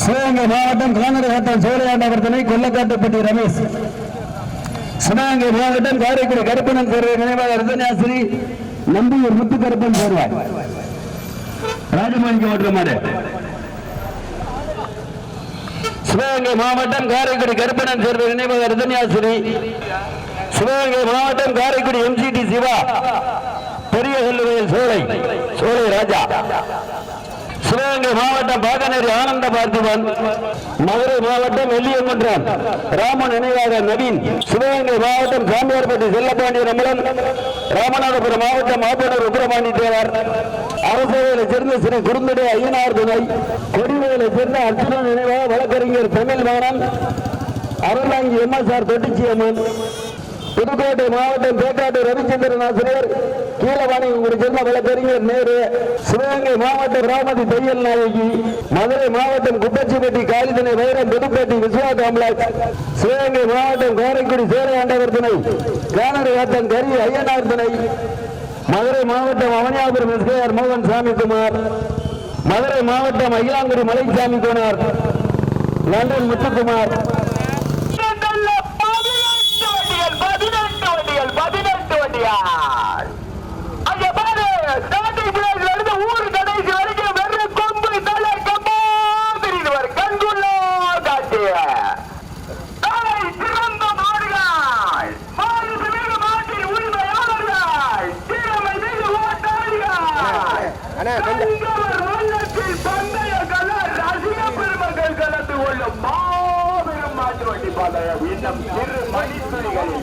சிவகங்கை மாவட்டம் கால்நடை வட்டம் சோழையாண்டவர்தனை கொல்லக்காட்டுப்பட்டி ரமேஷ். சிவகங்கை மாவட்டம் காரைக்குடி கருப்பணன் சேர்வை நினைவாக ரத்தன்யாசிரி நம்பியூர் முத்துக்கருப்பன் சேர்வாய் ராஜமாணிக்க ஓட்டுமாறு. சிவகங்கை மாவட்டம் காரைக்குடி கருப்பணன் சேர்வை நினைவாக ரத்தன்யாசிரி. சிவகங்கை மாவட்டம் காரைக்குடி எம்சிடி சிவா பெரிய செல்லுவையில் சோலை ராஜா. சிவகங்கை மாவட்டம் பாகனேரி ஆனந்த பார்த்திபன். மதுரை மாவட்டம் வெள்ளியங்குன்றம் ராமன் நினைவாக நவீன். சிவகங்கை மாவட்டம் சாமியார்பட்டி செல்லப்பாண்டிய ரமணன். ராமநாதபுரம் மாவட்டம் மாப்பனூர் உக்கிரபாண்டி தேவர். அரசவையில் சேர்ந்த ஸ்ரீ குறுந்தடை ஐயனார் துணை. கொடிவையில் சேர்ந்த அர்ஜுனன் நினைவாக வழக்கறிஞர் தமிழ் மாணன் அருளாங்கி எம்எஸ்ஆர் தொட்டிச்சியம்மன். புதுக்கோட்டை மாவட்டம் பேக்காட்டு ரவிச்சந்திரன் ஆசிரியர் கீழவாணி சேர்ந்த வழக்கறிஞர் நேரு. சிவகங்கை மாவட்டம் ராமதி தையல் நாயகி. மதுரை மாவட்டம் குப்பச்சிப்பட்டி காலிதனை வைரம் புதுப்பேட்டை விஸ்வா காம்ப்ளெக்ஸ். சிவகங்கை மாவட்டம் காரைக்குடி சேரையாண்டவர் துணை கானரி ஆட்டம் கரி ஐயனார் துணை. மதுரை மாவட்டம் அவனியாபுரம் எஸ்கேஆர் மோகன் சாமிக்குமார். மதுரை மாவட்டம் அகிலாங்குடி மலைசாமி கோனார் லண்டன் முத்துக்குமார். 18 வண்டியார் அங்க பாரு ஸ்டார்டிங் பிளேஸ்ல இருந்து ஊர் கடைசி வரைக்கும் வெறும் கொம்பு தலை கம்போ தெரியுது கண்குள்ள காட்டு தலை சிறந்த மாடுகள் மாடு மீது மாட்டின் உரிமையாளர்கள் திறமை மீது ஓட்டாளிகள் வெள்ளத்தில் பந்தய கலர் ரசிக பெருமக்கள் கலந்து கொள்ளும் மாபெரும் மாட்டு வண்டி பாதையம் இன்னும் சிறு மணித்துளிகளில்